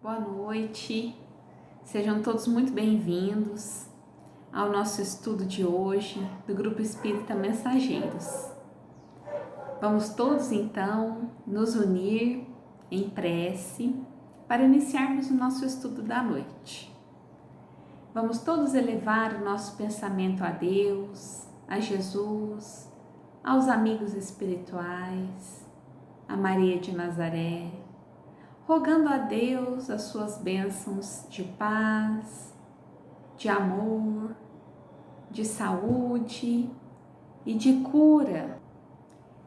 Boa noite, sejam todos muito bem-vindos ao nosso estudo de hoje do Grupo Espírita Mensageiros. Vamos todos então nos unir em prece para iniciarmos o nosso estudo da noite. Vamos todos elevar o nosso pensamento a Deus, a Jesus, aos amigos espirituais, a Maria de Nazaré, rogando a Deus as suas bênçãos de paz, de amor, de saúde e de cura,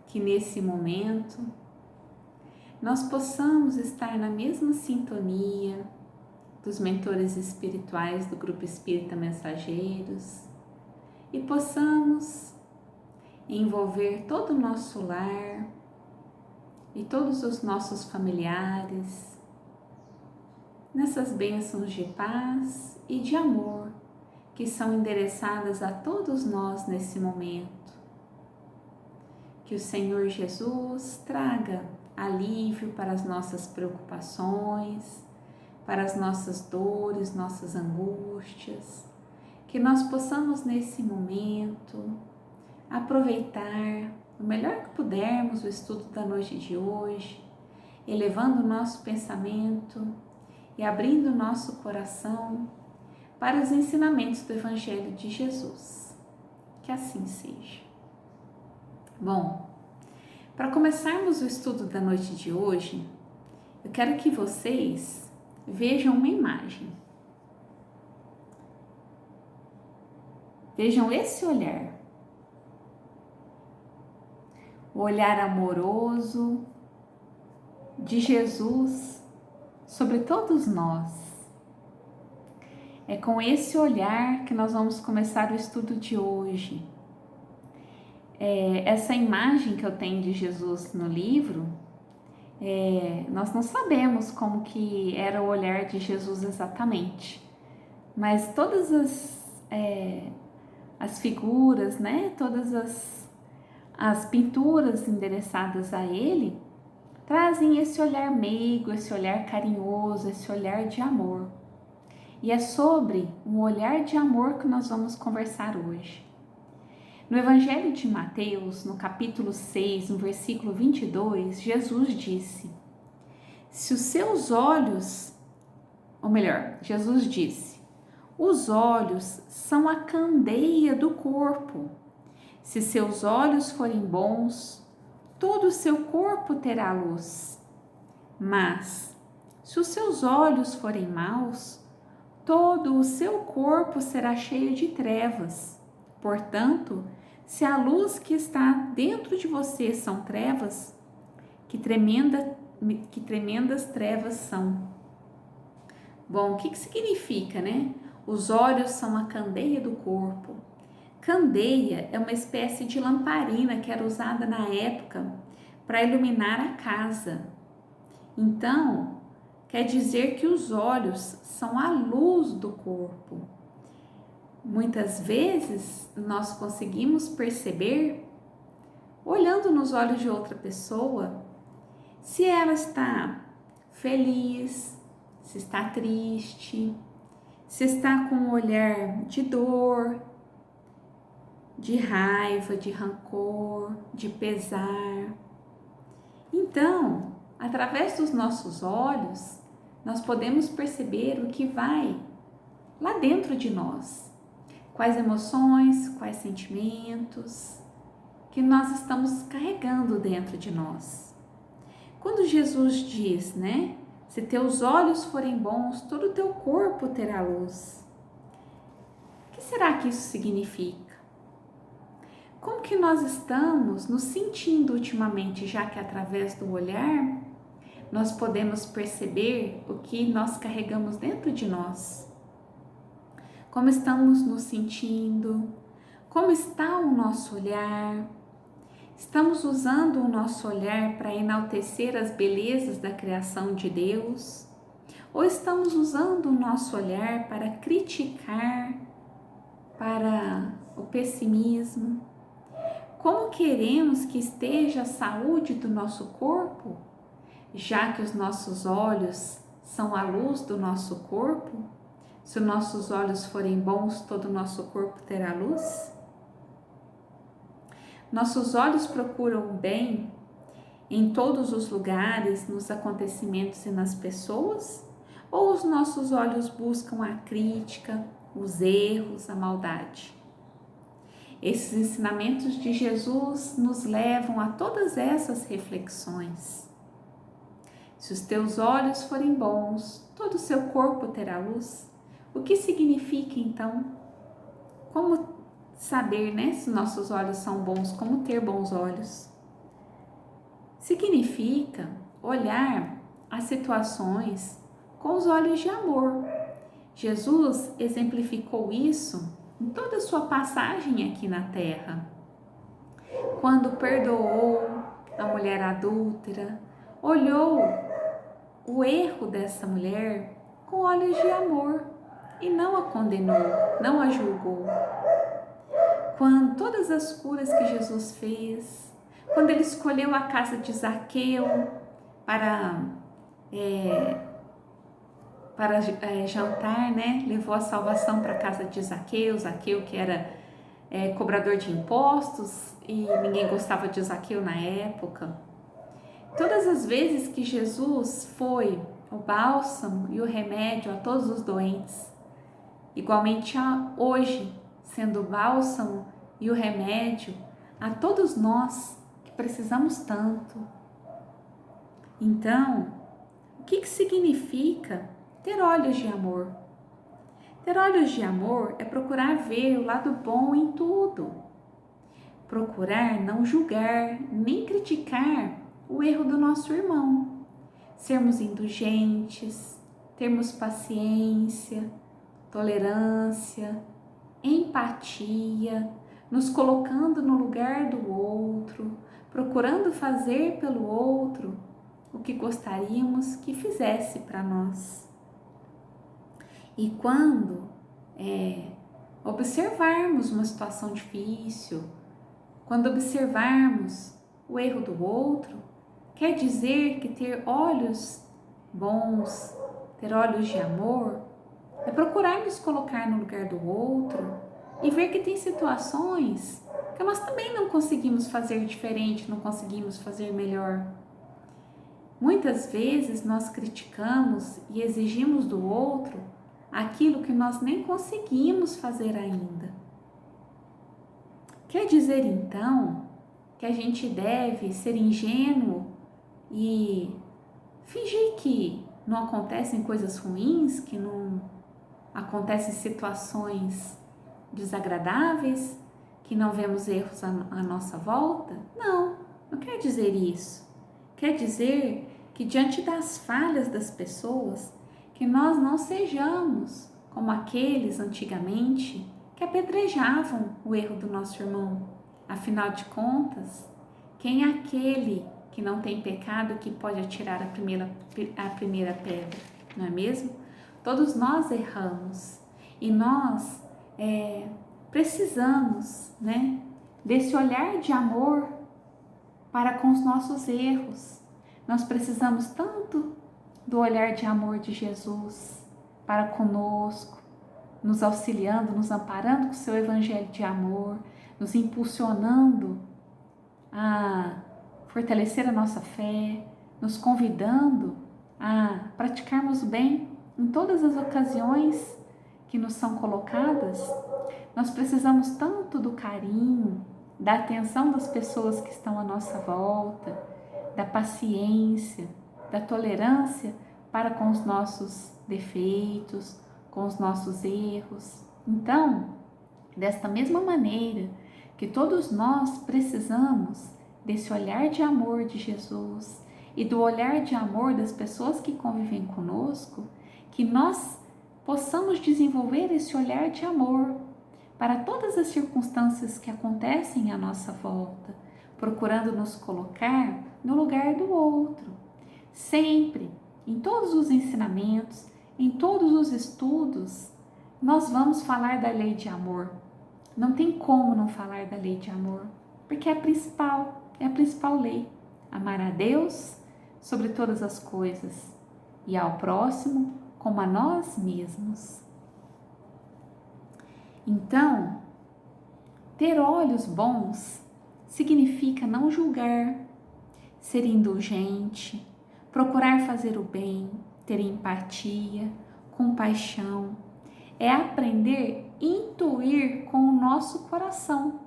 que nesse momento nós possamos estar na mesma sintonia dos mentores espirituais do Grupo Espírita Mensageiros e possamos envolver todo o nosso lar e todos os nossos familiares nessas bênçãos de paz e de amor que são endereçadas a todos nós nesse momento. Que o Senhor Jesus traga alívio para as nossas preocupações, para as nossas dores, nossas angústias, que nós possamos nesse momento aproveitar o melhor que pudermos o estudo da noite de hoje, elevando o nosso pensamento e abrindo o nosso coração para os ensinamentos do Evangelho de Jesus. Que assim seja. Bom, para começarmos o estudo da noite de hoje, eu quero que vocês vejam uma imagem. Vejam esse olhar. O olhar amoroso de Jesus sobre todos nós. É com esse olhar que nós vamos começar o estudo de hoje. Essa imagem que eu tenho de Jesus no livro, nós não sabemos como que era o olhar de Jesus exatamente, mas todas as figuras, né, todas as pinturas endereçadas a ele trazem esse olhar meigo, esse olhar carinhoso, esse olhar de amor. E é sobre um olhar de amor que nós vamos conversar hoje. No Evangelho de Mateus, no capítulo 6, no versículo 22, Jesus disse: se os seus olhos, ou melhor, Jesus disse, os olhos são a candeia do corpo. Se seus olhos forem bons, todo o seu corpo terá luz. Mas, se os seus olhos forem maus, todo o seu corpo será cheio de trevas. Portanto, se a luz que está dentro de você são trevas, que tremendas trevas são. Bom, o que significa, né? Os olhos são a candeia do corpo. Candeia é uma espécie de lamparina que era usada na época para iluminar a casa. Então, quer dizer que os olhos são a luz do corpo. Muitas vezes nós conseguimos perceber, olhando nos olhos de outra pessoa, se ela está feliz, se está triste, se está com um olhar de dor, de raiva, de rancor, de pesar. Então, através dos nossos olhos, nós podemos perceber o que vai lá dentro de nós. Quais emoções, quais sentimentos que nós estamos carregando dentro de nós. Quando Jesus diz, né? Se teus olhos forem bons, todo o teu corpo terá luz. O que será que isso significa? Como que nós estamos nos sentindo ultimamente, já que através do olhar nós podemos perceber o que nós carregamos dentro de nós? Como estamos nos sentindo? Como está o nosso olhar? Estamos usando o nosso olhar para enaltecer as belezas da criação de Deus? Ou estamos usando o nosso olhar para criticar, para o pessimismo? Como queremos que esteja a saúde do nosso corpo, já que os nossos olhos são a luz do nosso corpo. Se os nossos olhos forem bons, todo o nosso corpo terá luz. Nossos olhos procuram o bem em todos os lugares, nos acontecimentos e nas pessoas? Ou os nossos olhos buscam a crítica, os erros, a maldade? Esses ensinamentos de Jesus nos levam a todas essas reflexões. Se os teus olhos forem bons, todo o seu corpo terá luz. O que significa então? Como saber, né, se nossos olhos são bons? Como ter bons olhos? Significa olhar as situações com os olhos de amor. Jesus exemplificou isso em toda a sua passagem aqui na terra. Quando perdoou a mulher adúltera, olhou o erro dessa mulher com olhos de amor e não a condenou, não a julgou. Quando todas as curas que Jesus fez, quando ele escolheu a casa de Zaqueu para jantar, né? Levou a salvação para a casa de Zaqueu, Zaqueu que era cobrador de impostos e ninguém gostava de Zaqueu na época. Todas as vezes que Jesus foi o bálsamo e o remédio a todos os doentes, igualmente hoje, sendo o bálsamo e o remédio a todos nós que precisamos tanto. Então, o que significa ter olhos de amor? Ter olhos de amor é procurar ver o lado bom em tudo. Procurar não julgar nem criticar o erro do nosso irmão. Sermos indulgentes, termos paciência, tolerância, empatia, nos colocando no lugar do outro, procurando fazer pelo outro o que gostaríamos que fizesse para nós. E quando observarmos uma situação difícil, quando observarmos o erro do outro, quer dizer que ter olhos bons, ter olhos de amor, é procurar nos colocar no lugar do outro e ver que tem situações que nós também não conseguimos fazer diferente, não conseguimos fazer melhor. Muitas vezes nós criticamos e exigimos do outro aquilo que nós nem conseguimos fazer ainda. Quer dizer então que a gente deve ser ingênuo e fingir que não acontecem coisas ruins, que não acontecem situações desagradáveis, que não vemos erros à nossa volta? Não, não quer dizer isso. Quer dizer que diante das falhas das pessoas, que nós não sejamos como aqueles antigamente que apedrejavam o erro do nosso irmão. Afinal de contas, quem é aquele que não tem pecado que pode atirar a primeira pedra, não é mesmo? Todos nós erramos e nós precisamos, né, desse olhar de amor para com os nossos erros. Nós precisamos tanto do olhar de amor de Jesus para conosco, nos auxiliando, nos amparando com o seu evangelho de amor, nos impulsionando a fortalecer a nossa fé, nos convidando a praticarmos bem em todas as ocasiões que nos são colocadas. Nós precisamos tanto do carinho, da atenção das pessoas que estão à nossa volta, da paciência, da tolerância para com os nossos defeitos, com os nossos erros. Então, desta mesma maneira que todos nós precisamos desse olhar de amor de Jesus e do olhar de amor das pessoas que convivem conosco, que nós possamos desenvolver esse olhar de amor para todas as circunstâncias que acontecem à nossa volta, procurando nos colocar no lugar do outro. Sempre, em todos os ensinamentos, em todos os estudos, nós vamos falar da lei de amor. Não tem como não falar da lei de amor, porque é a principal lei. Amar a Deus sobre todas as coisas e ao próximo como a nós mesmos. Então, ter olhos bons significa não julgar, ser indulgente, procurar fazer o bem, ter empatia, compaixão. É aprender a intuir com o nosso coração.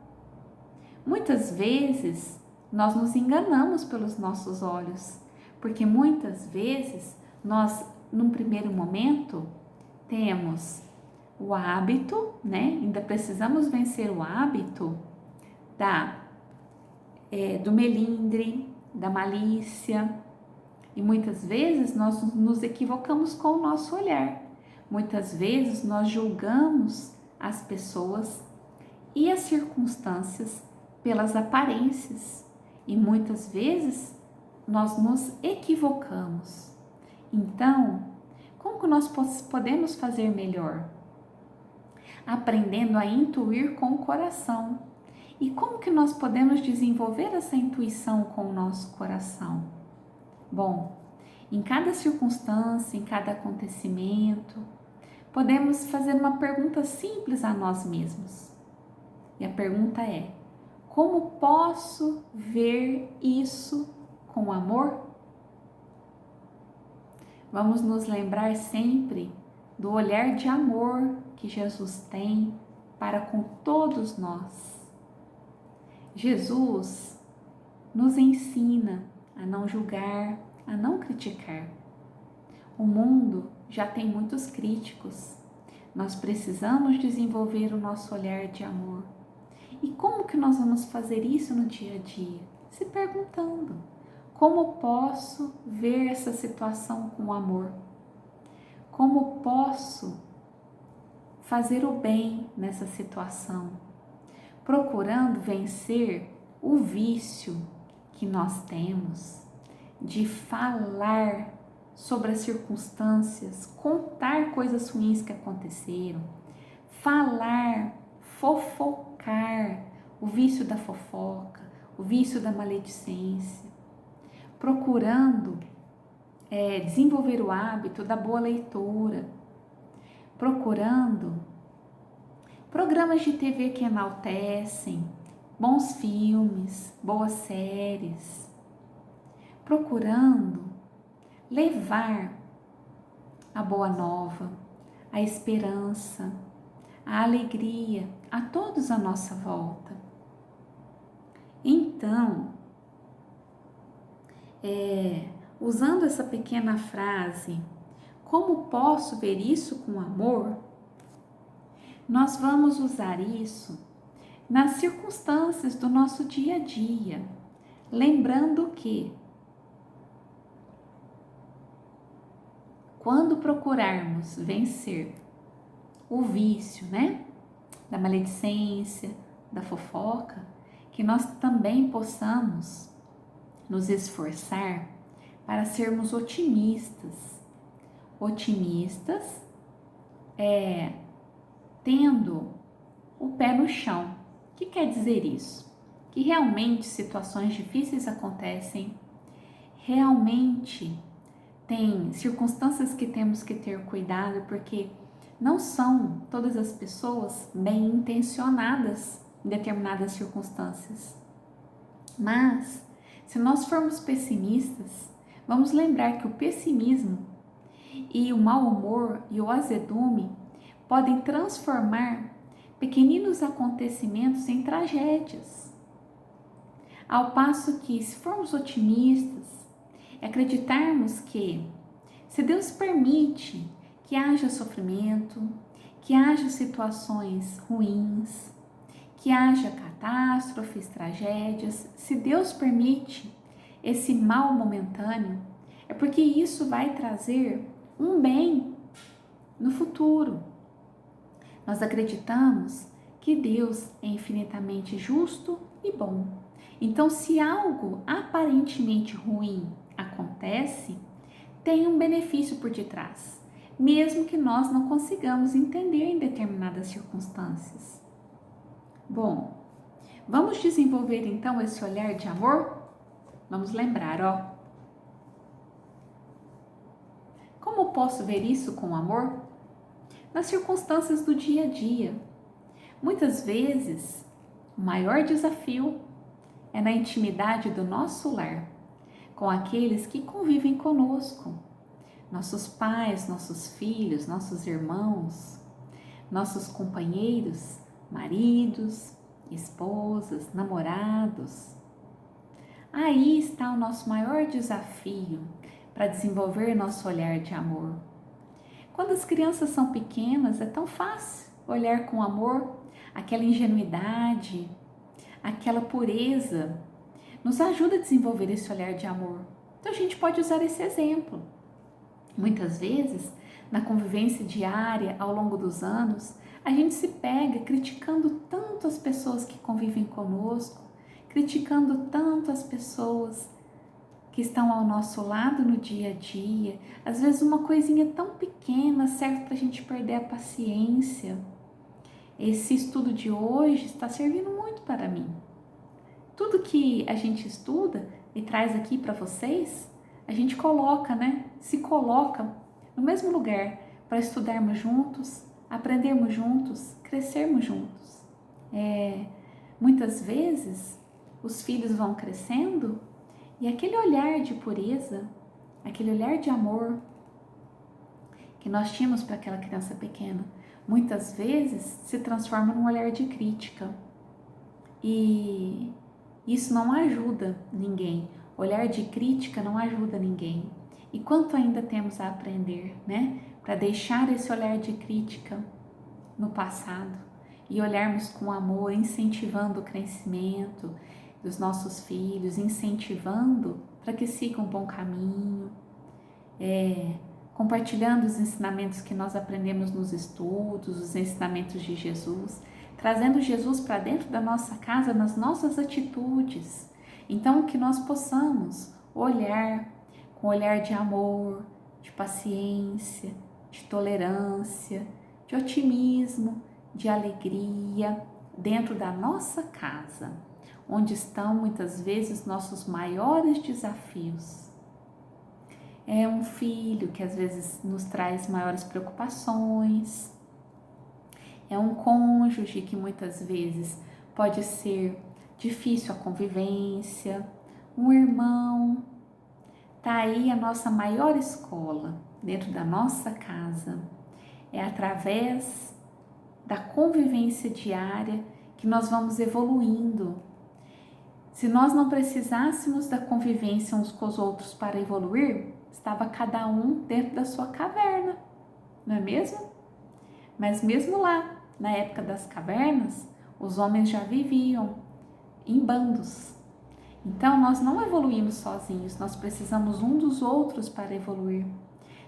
Muitas vezes nós nos enganamos pelos nossos olhos, porque muitas vezes nós, num primeiro momento, temos o hábito, né? Ainda precisamos vencer o hábito do melindre, da malícia, e muitas vezes nós nos equivocamos com o nosso olhar. Muitas vezes nós julgamos as pessoas e as circunstâncias pelas aparências, e muitas vezes nós nos equivocamos. Então, como que nós podemos fazer melhor? Aprendendo a intuir com o coração. E como que nós podemos desenvolver essa intuição com o nosso coração? Bom, em cada circunstância, em cada acontecimento, podemos fazer uma pergunta simples a nós mesmos. E a pergunta é: como posso ver isso com amor? Vamos nos lembrar sempre do olhar de amor que Jesus tem para com todos nós. Jesus nos ensina a não julgar, a não criticar. O mundo já tem muitos críticos. Nós precisamos desenvolver o nosso olhar de amor. E como que nós vamos fazer isso no dia a dia? Se perguntando: como posso ver essa situação com amor? Como posso fazer o bem nessa situação? Procurando vencer o vício que nós temos de falar sobre as circunstâncias, contar coisas ruins que aconteceram, falar, fofocar, o vício da fofoca, o vício da maledicência, procurando desenvolver o hábito da boa leitura, procurando programas de TV que enaltecem, bons filmes, boas séries, procurando levar a boa nova, a esperança, a alegria a todos à nossa volta. Então, usando essa pequena frase, como posso ver isso com amor? Nós vamos usar isso nas circunstâncias do nosso dia a dia, lembrando que quando procurarmos vencer o vício, né, da maledicência, da fofoca, que nós também possamos nos esforçar para sermos otimistas. Otimistas tendo o pé no chão. O que quer dizer isso? Que realmente situações difíceis acontecem, realmente tem circunstâncias que temos que ter cuidado, porque não são todas as pessoas bem intencionadas em determinadas circunstâncias. Mas, se nós formos pessimistas, vamos lembrar que o pessimismo e o mau humor e o azedume podem transformar pequeninos acontecimentos em tragédias. Ao passo que, se formos otimistas, acreditarmos que, se Deus permite que haja sofrimento, que haja situações ruins, que haja catástrofes, tragédias, se Deus permite esse mal momentâneo, é porque isso vai trazer um bem no futuro. Nós acreditamos que Deus é infinitamente justo e bom. Então, se algo aparentemente ruim acontece, tem um benefício por detrás, mesmo que nós não consigamos entender em determinadas circunstâncias. Bom, vamos desenvolver então esse olhar de amor? Vamos lembrar, posso ver isso com amor? Nas circunstâncias do dia a dia. Muitas vezes, o maior desafio é na intimidade do nosso lar, com aqueles que convivem conosco, nossos pais, nossos filhos, nossos irmãos, nossos companheiros, maridos, esposas, namorados. Aí está o nosso maior desafio para desenvolver nosso olhar de amor. Quando as crianças são pequenas, é tão fácil olhar com amor, aquela ingenuidade, aquela pureza, nos ajuda a desenvolver esse olhar de amor. Então a gente pode usar esse exemplo. Muitas vezes, na convivência diária, ao longo dos anos, a gente se pega criticando tanto as pessoas que convivem conosco, criticando tanto as pessoas que estão ao nosso lado no dia a dia. Às vezes uma coisinha tão pequena serve para a gente perder a paciência. Esse estudo de hoje está servindo muito para mim. Tudo que a gente estuda e traz aqui para vocês, a gente coloca, se coloca no mesmo lugar para estudarmos juntos, aprendermos juntos, crescermos juntos. Muitas vezes os filhos vão crescendo e aquele olhar de pureza, aquele olhar de amor que nós tínhamos para aquela criança pequena, muitas vezes se transforma num olhar de crítica. E isso não ajuda ninguém. Olhar de crítica não ajuda ninguém. E quanto ainda temos a aprender, para deixar esse olhar de crítica no passado e olharmos com amor, incentivando o crescimento dos nossos filhos, incentivando para que sigam um bom caminho, compartilhando os ensinamentos que nós aprendemos nos estudos, os ensinamentos de Jesus, trazendo Jesus para dentro da nossa casa, nas nossas atitudes. Então, que nós possamos olhar com olhar de amor, de paciência, de tolerância, de otimismo, de alegria, dentro da nossa casa, onde estão muitas vezes nossos maiores desafios. É um filho que às vezes nos traz maiores preocupações, é um cônjuge que muitas vezes pode ser difícil a convivência, um irmão. Tá aí a nossa maior escola dentro da nossa casa. É através da convivência diária que nós vamos evoluindo. Se nós não precisássemos da convivência uns com os outros para evoluir, estava cada um dentro da sua caverna, não é mesmo? Mas mesmo lá, na época das cavernas, os homens já viviam em bandos. Então, nós não evoluímos sozinhos, nós precisamos um dos outros para evoluir.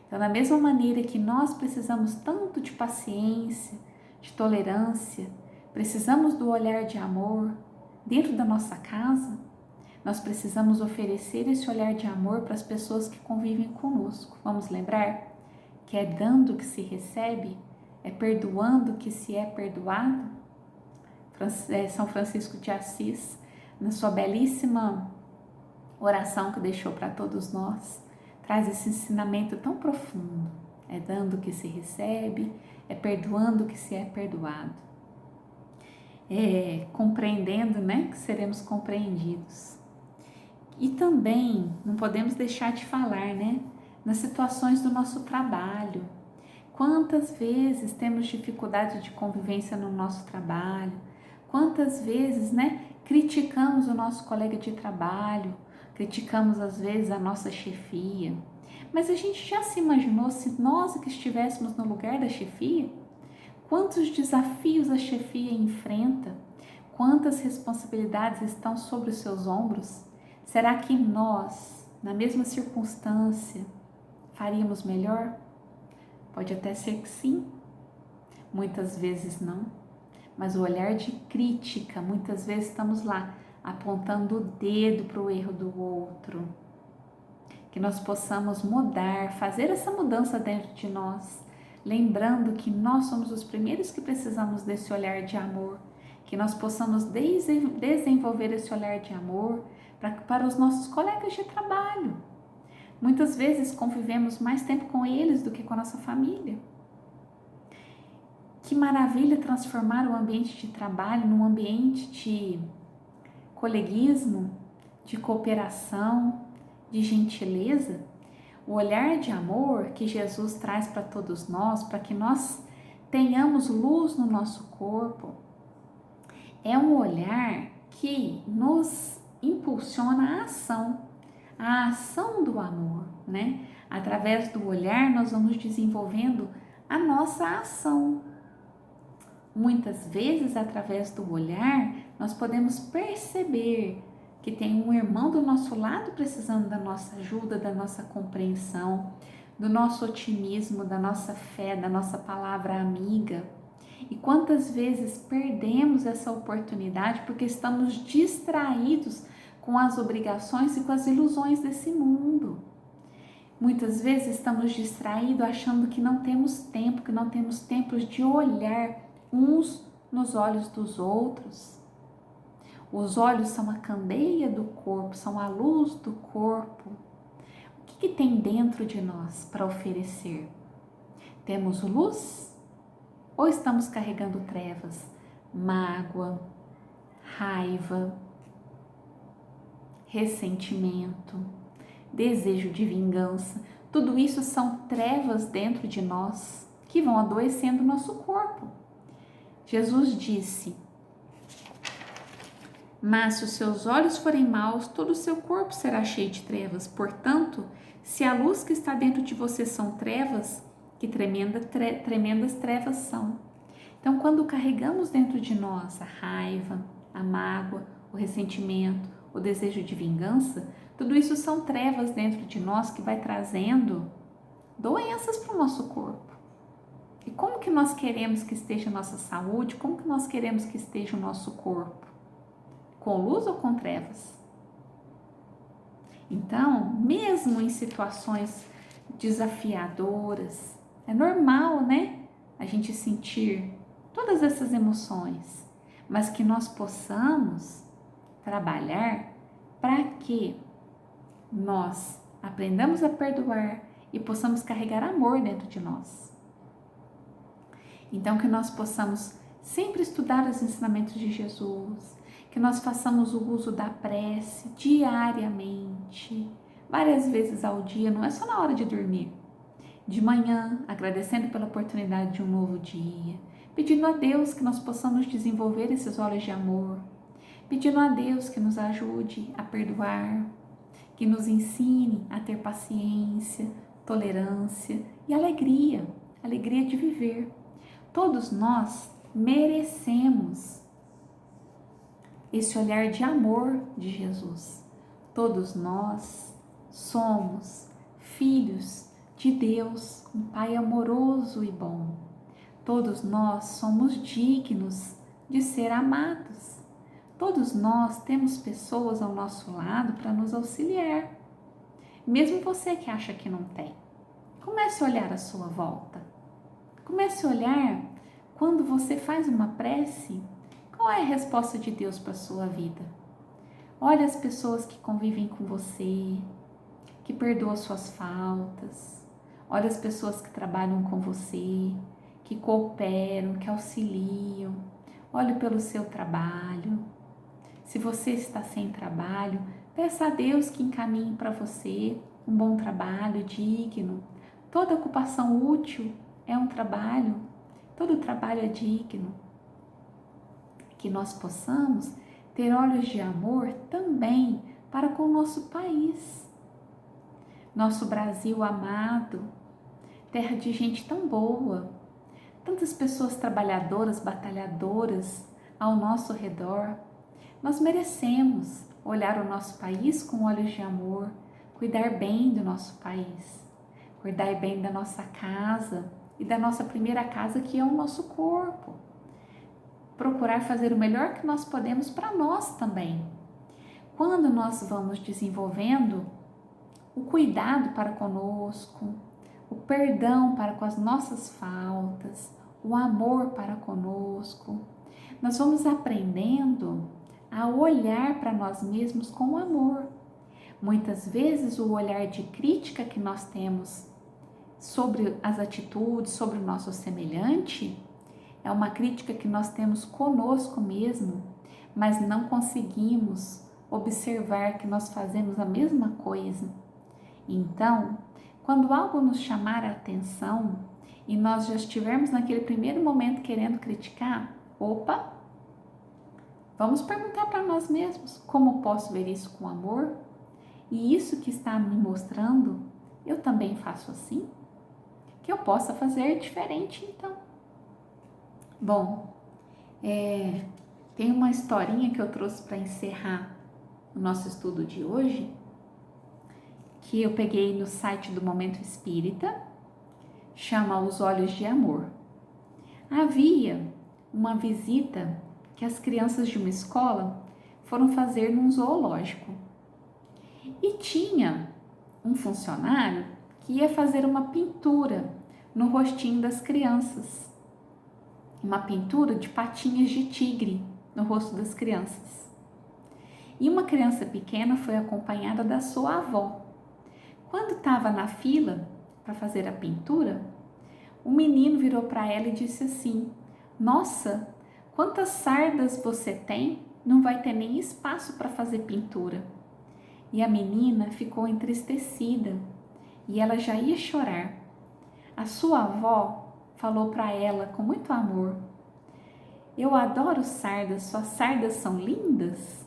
Então, da mesma maneira que nós precisamos tanto de paciência, de tolerância, precisamos do olhar de amor dentro da nossa casa, nós precisamos oferecer esse olhar de amor para as pessoas que convivem conosco. Vamos lembrar que é dando que se recebe, é perdoando que se é perdoado? São Francisco de Assis, na sua belíssima oração que deixou para todos nós, traz esse ensinamento tão profundo. É dando que se recebe, é perdoando que se é perdoado. É compreendendo, que seremos compreendidos. E também não podemos deixar de falar, nas situações do nosso trabalho. Quantas vezes temos dificuldade de convivência no nosso trabalho? Quantas vezes, criticamos o nosso colega de trabalho, criticamos às vezes a nossa chefia. Mas a gente já se imaginou se nós que estivéssemos no lugar da chefia? Quantos desafios a chefia enfrenta? Quantas responsabilidades estão sobre os seus ombros? Será que nós, na mesma circunstância, faríamos melhor? Pode até ser que sim, muitas vezes não. Mas o olhar de crítica, muitas vezes estamos lá apontando o dedo para o erro do outro. Que nós possamos mudar, fazer essa mudança dentro de nós, lembrando que nós somos os primeiros que precisamos desse olhar de amor, que nós possamos desenvolver esse olhar de amor para os nossos colegas de trabalho. Muitas vezes convivemos mais tempo com eles do que com a nossa família. Que maravilha transformar o ambiente de trabalho num ambiente de coleguismo, de cooperação, de gentileza. O olhar de amor que Jesus traz para todos nós, para que nós tenhamos luz no nosso corpo, é um olhar que nos impulsiona a ação do amor, né? Através do olhar nós vamos desenvolvendo a nossa ação. Muitas vezes, através do olhar, nós podemos perceber que tem um irmão do nosso lado precisando da nossa ajuda, da nossa compreensão, do nosso otimismo, da nossa fé, da nossa palavra amiga. E quantas vezes perdemos essa oportunidade porque estamos distraídos com as obrigações e com as ilusões desse mundo. Muitas vezes estamos distraídos achando que não temos tempo de olhar uns nos olhos dos outros. Os olhos são a candeia do corpo, são a luz do corpo. O que tem dentro de nós para oferecer? Temos luz ou estamos carregando trevas, mágoa, raiva, ressentimento, desejo de vingança? Tudo isso são trevas dentro de nós que vão adoecendo o nosso corpo. Jesus disse: mas se os seus olhos forem maus, todo o seu corpo será cheio de trevas. Portanto, se a luz que está dentro de você são trevas, que tremendas trevas são. Então, quando carregamos dentro de nós a raiva, a mágoa, o ressentimento, o desejo de vingança, tudo isso são trevas dentro de nós que vai trazendo doenças para o nosso corpo. E como que nós queremos que esteja a nossa saúde? Como que nós queremos que esteja o nosso corpo? Com luz ou com trevas? Então, mesmo em situações desafiadoras, é normal, né? A gente sentir todas essas emoções, mas que nós possamos trabalhar para que nós aprendamos a perdoar e possamos carregar amor dentro de nós. Então, que nós possamos sempre estudar os ensinamentos de Jesus, que nós façamos o uso da prece diariamente, várias vezes ao dia, não é só na hora de dormir. De manhã, agradecendo pela oportunidade de um novo dia, pedindo a Deus que nós possamos desenvolver esses olhos de amor, pedindo a Deus que nos ajude a perdoar, que nos ensine a ter paciência, tolerância e alegria de viver. Todos nós merecemos esse olhar de amor de Jesus. Todos nós somos filhos de Deus, um Pai amoroso e bom. Todos nós somos dignos de ser amados. Todos nós temos pessoas ao nosso lado para nos auxiliar. Mesmo você que acha que não tem, comece a olhar à sua volta. Comece a olhar quando você faz uma prece. Qual é a resposta de Deus para a sua vida? Olha as pessoas que convivem com você, que perdoam suas faltas. Olha as pessoas que trabalham com você, que cooperam, que auxiliam. Olhe pelo seu trabalho. Se você está sem trabalho, peça a Deus que encaminhe para você um bom trabalho digno. Toda ocupação útil é um trabalho, todo trabalho é digno. Que nós possamos ter olhos de amor também para com o nosso país. Nosso Brasil amado, terra de gente tão boa, tantas pessoas trabalhadoras, batalhadoras ao nosso redor. Nós merecemos olhar o nosso país com olhos de amor, cuidar bem do nosso país, cuidar bem da nossa casa e da nossa primeira casa, que é o nosso corpo. Procurar fazer o melhor que nós podemos para nós também. Quando nós vamos desenvolvendo o cuidado para conosco, o perdão para com as nossas faltas, o amor para conosco, nós vamos aprendendo a olhar para nós mesmos com amor. Muitas vezes o olhar de crítica que nós temos sobre as atitudes, sobre o nosso semelhante, é uma crítica que nós temos conosco mesmo, mas não conseguimos observar que nós fazemos a mesma coisa. Então, quando algo nos chamar a atenção e nós já estivermos naquele primeiro momento querendo criticar, opa, vamos perguntar para nós mesmos: como posso ver isso com amor? E isso que está me mostrando, eu também faço assim? Que eu possa fazer diferente, então. Bom, tem uma historinha que eu trouxe para encerrar o nosso estudo de hoje, que eu peguei no site do Momento Espírita, chama Os Olhos de Amor. Havia uma visita que as crianças de uma escola foram fazer num zoológico. E tinha um funcionário que ia fazer uma pintura no rostinho das crianças. Uma pintura de patinhas de tigre no rosto das crianças. E uma criança pequena foi acompanhada da sua avó. Quando estava na fila para fazer a pintura, o menino virou para ela e disse assim: nossa, quantas sardas você tem? Não vai ter nem espaço para fazer pintura. E a menina ficou entristecida e ela já ia chorar. A sua avó falou para ela com muito amor: eu adoro sardas, suas sardas são lindas?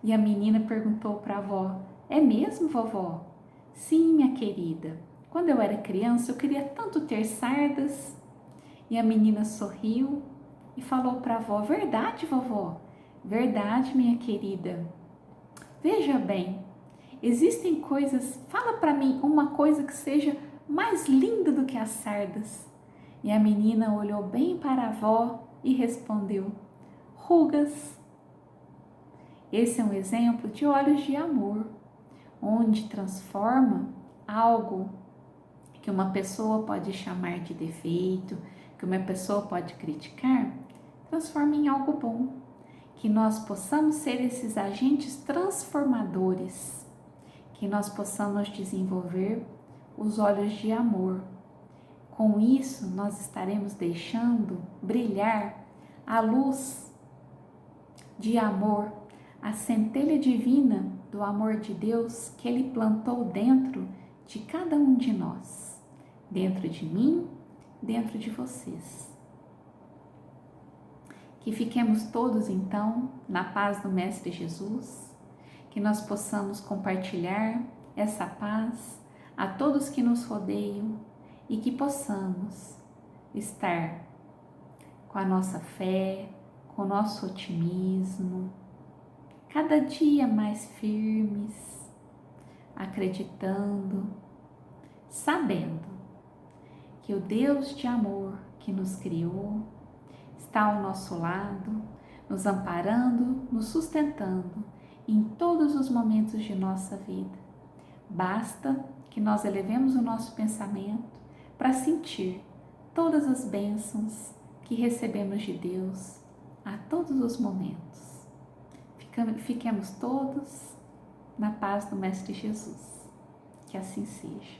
E a menina perguntou para a avó: é mesmo, vovó? Sim, minha querida. Quando eu era criança, eu queria tanto ter sardas. E a menina sorriu e falou para a avó: verdade, vovó? Verdade, minha querida. Veja bem, existem coisas, fala para mim uma coisa que seja mais linda do que as sardas. E a menina olhou bem para a avó e respondeu: rugas. Esse é um exemplo de olhos de amor, onde transforma algo que uma pessoa pode chamar de defeito, que uma pessoa pode criticar, transforma em algo bom. Que nós possamos ser esses agentes transformadores, que nós possamos desenvolver os olhos de amor. Com isso, nós estaremos deixando brilhar a luz de amor, a centelha divina do amor de Deus que Ele plantou dentro de cada um de nós, dentro de mim, dentro de vocês. Que fiquemos todos então na paz do Mestre Jesus, que nós possamos compartilhar essa paz a todos que nos rodeiam e que possamos estar com a nossa fé, com o nosso otimismo, cada dia mais firmes, acreditando, sabendo que o Deus de amor que nos criou está ao nosso lado, nos amparando, nos sustentando em todos os momentos de nossa vida. Basta que nós elevemos o nosso pensamento para sentir todas as bênçãos que recebemos de Deus a todos os momentos. Fiquemos todos na paz do Mestre Jesus. Que assim seja.